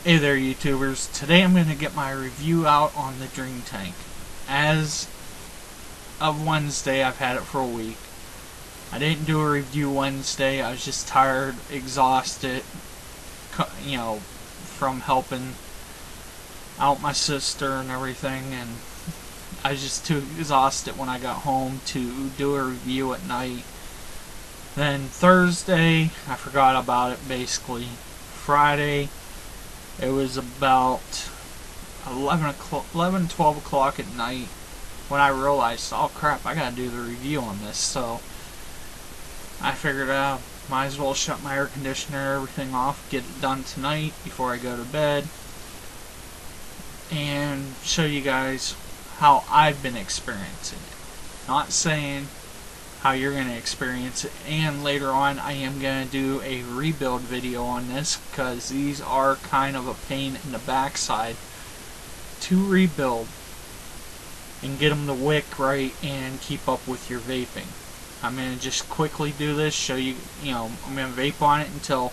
Hey there, YouTubers. Today I'm going to get my review out on the Dream Tank. As of Wednesday, I've had it for a week. I didn't do a review Wednesday. I was just tired, exhausted, from helping out my sister and everything, and I was just too exhausted when I got home to do a review at night. Then Thursday, I forgot about it basically. Friday, it was about 12 o'clock at night when I realized, oh crap, I gotta do the review on this. So I figured out, might as well shut my air conditioner, everything off, get it done tonight before I go to bed, and show you guys how I've been experiencing it. Not saying how you're going to experience it, and later on I am going to do a rebuild video on this because these are kind of a pain in the backside to rebuild and get them to wick right and keep up with your vaping. I'm going to just quickly do this, show you, I'm going to vape on it until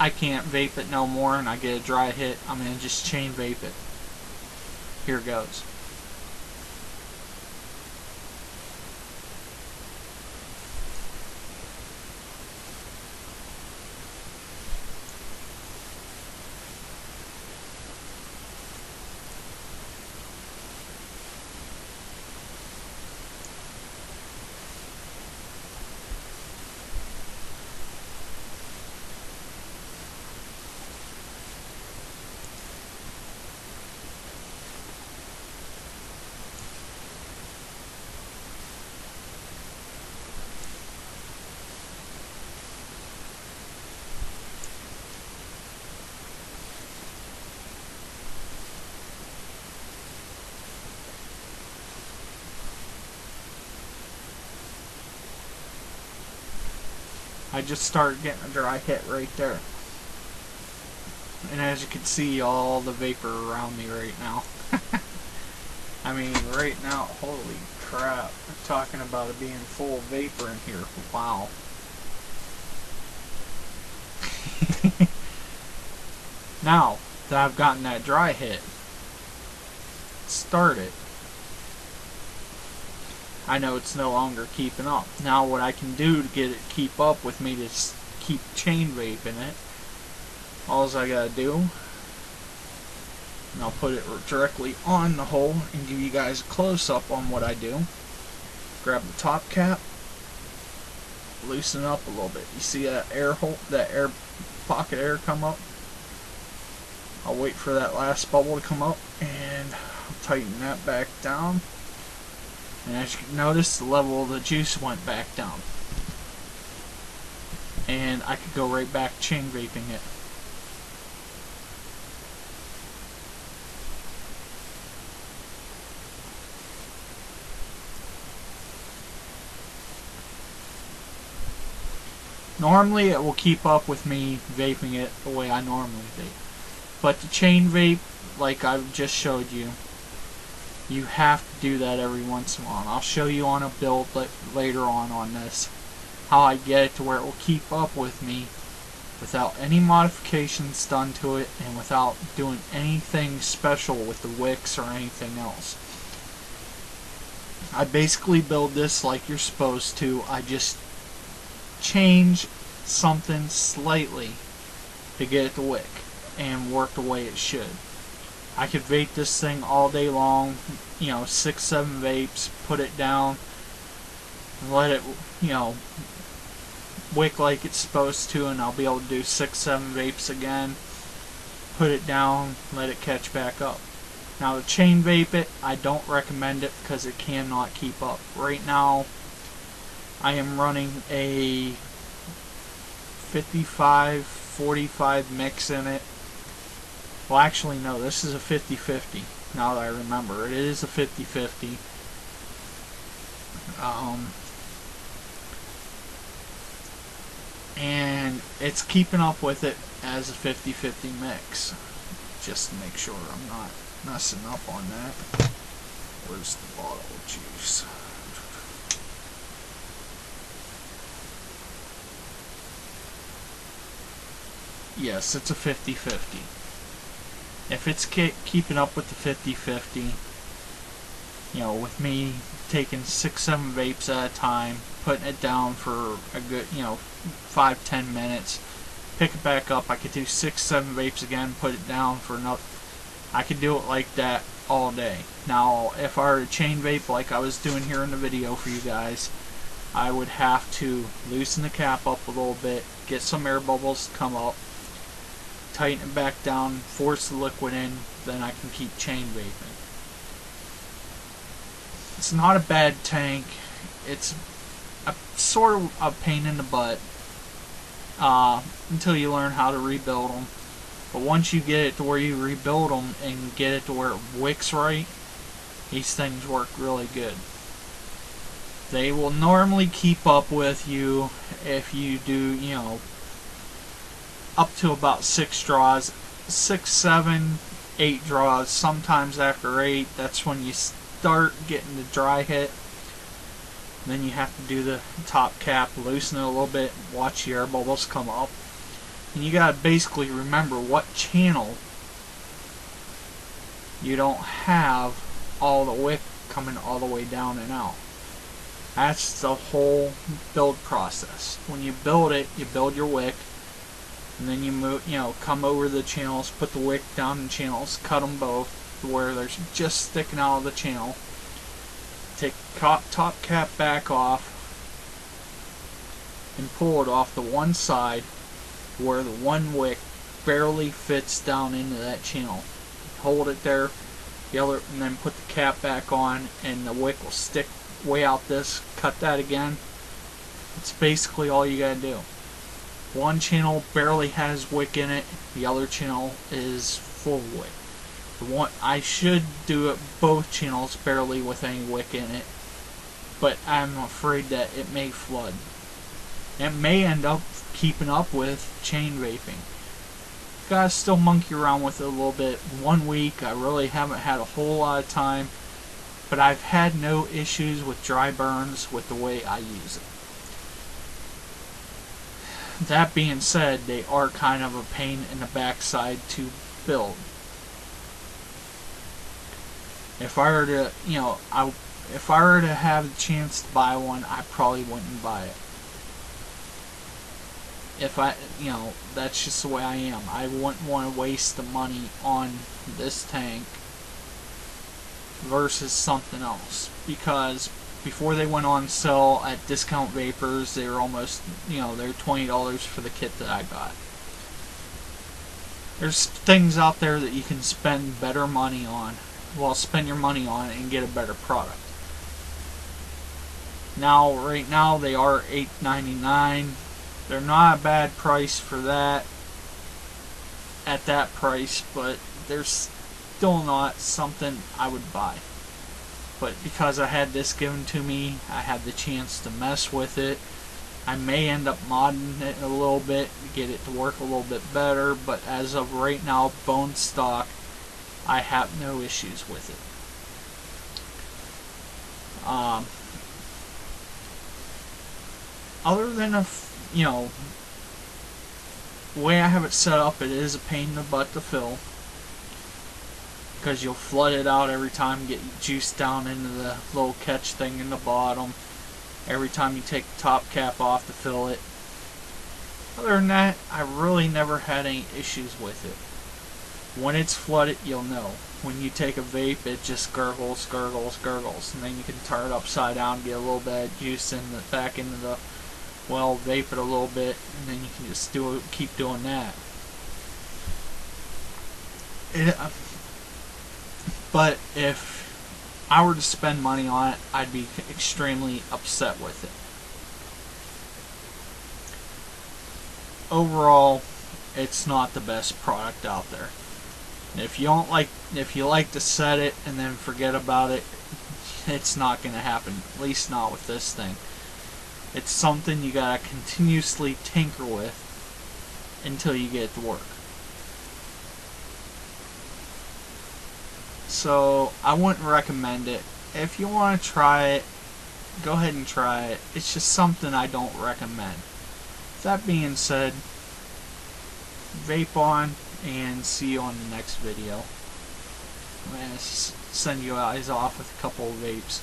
I can't vape it no more and I get a dry hit. I'm going to just chain vape it. Here goes. I just started getting a dry hit right there. And as you can see, all the vapor around me right now. I mean, right now, holy crap. I'm talking about it being full of vapor in here. Wow. Now that I've gotten that dry hit started, I know it's no longer keeping up. Now what I can do to get it keep up with me to keep chain vaping it, all I gotta do, and I'll put it directly on the hole and give you guys a close up on what I do. Grab the top cap, loosen up a little bit. You see that air hole, that air pocket air come up? I'll wait for that last bubble to come up and I'll tighten that back down. And as you can notice, the level of the juice went back down. And I could go right back chain vaping it. Normally it will keep up with me vaping it the way I normally vape. But the chain vape, like I've just showed you, you have to do that every once in a while. I'll show you on a build later on this how I get it to where it will keep up with me without any modifications done to it and without doing anything special with the wicks or anything else. I basically build this like you're supposed to. I just change something slightly to get it to wick and work the way it should. I could vape this thing all day long, 6-7 vapes, put it down, and let it, wick like it's supposed to, and I'll be able to do 6-7 vapes again, put it down, let it catch back up. Now to chain vape it, I don't recommend it because it cannot keep up. Right now, I am running a 55-45 mix in it. Well, actually, no, this is a 50-50, now that I remember. It is a 50-50. And it's keeping up with it as a 50-50 mix. Just to make sure I'm not messing up on that. Where's the bottle of juice? yes, it's a 50-50. If it's keeping up with the 50-50, with me taking 6-7 vapes at a time, putting it down for a good 5-10 minutes, pick it back up. I could do 6-7 vapes again, put it down for another. I could do it like that all day. Now, if I were to chain vape like I was doing here in the video for you guys, I would have to loosen the cap up a little bit, get some air bubbles to come up, tighten it back down, force the liquid in, then I can keep chain vaping. It's not a bad tank. It's a sort of a pain in the butt until you learn how to rebuild them. But once you get it to where you rebuild them and get it to where it wicks right, these things work really good. They will normally keep up with you if you do, up to about 6 draws. 6, 7, 8 draws. Sometimes after 8, that's when you start getting the dry hit. Then you have to do the top cap, loosen it a little bit, watch the air bubbles come up. And you gotta basically remember what channel you don't have all the wick coming all the way down and out. That's the whole build process. When you build it, you build your wick, and then you move, come over the channels, put the wick down in channels, cut them both to where they're just sticking out of the channel. Take top cap back off and pull it off the one side where the one wick barely fits down into that channel. Hold it there, and then put the cap back on, and the wick will stick way out this. Cut that again. It's basically all you gotta do. One channel barely has wick in it, the other channel is full wick. I should do it both channels barely with any wick in it, but I'm afraid that it may flood. It may end up keeping up with chain vaping. Gotta still monkey around with it a little bit. 1 week, I really haven't had a whole lot of time, but I've had no issues with dry burns with the way I use it. That being said, they are kind of a pain in the backside to build. If I were to, if I were to have the chance to buy one, I probably wouldn't buy it. If I, that's just the way I am. I wouldn't want to waste the money on this tank versus something else, because before they went on sale at Discount Vapors, they were almost, they're $20 for the kit that I got. There's things out there that you can spend better money on. Well, spend your money on it and get a better product. Now, right now, they are $8.99. They're not a bad price for that, at that price, but they're still not something I would buy. But because I had this given to me, I had the chance to mess with it. I may end up modding it a little bit to get it to work a little bit better, but as of right now, bone stock, I have no issues with it. Other than the way I have it set up, it is a pain in the butt to fill, because you'll flood it out every time, get juice down into the little catch thing in the bottom every time you take the top cap off to fill it. Other than that, I really never had any issues with it. When it's flooded, you'll know. When you take a vape, it just gurgles, gurgles, gurgles, and then you can turn it upside down and get a little bit of juice back into the well, vape it a little bit, and then you can just keep doing that. But if I were to spend money on it, I'd be extremely upset with it. Overall, it's not the best product out there. If you like to set it and then forget about it, it's not going to happen. At least not with this thing. It's something you gotta continuously tinker with until you get it to work. So I wouldn't recommend it. If you want to try it, go ahead and try it. It's just something I don't recommend. That being said, vape on, and see you on the next video. I'm going to send you guys off with a couple of vapes.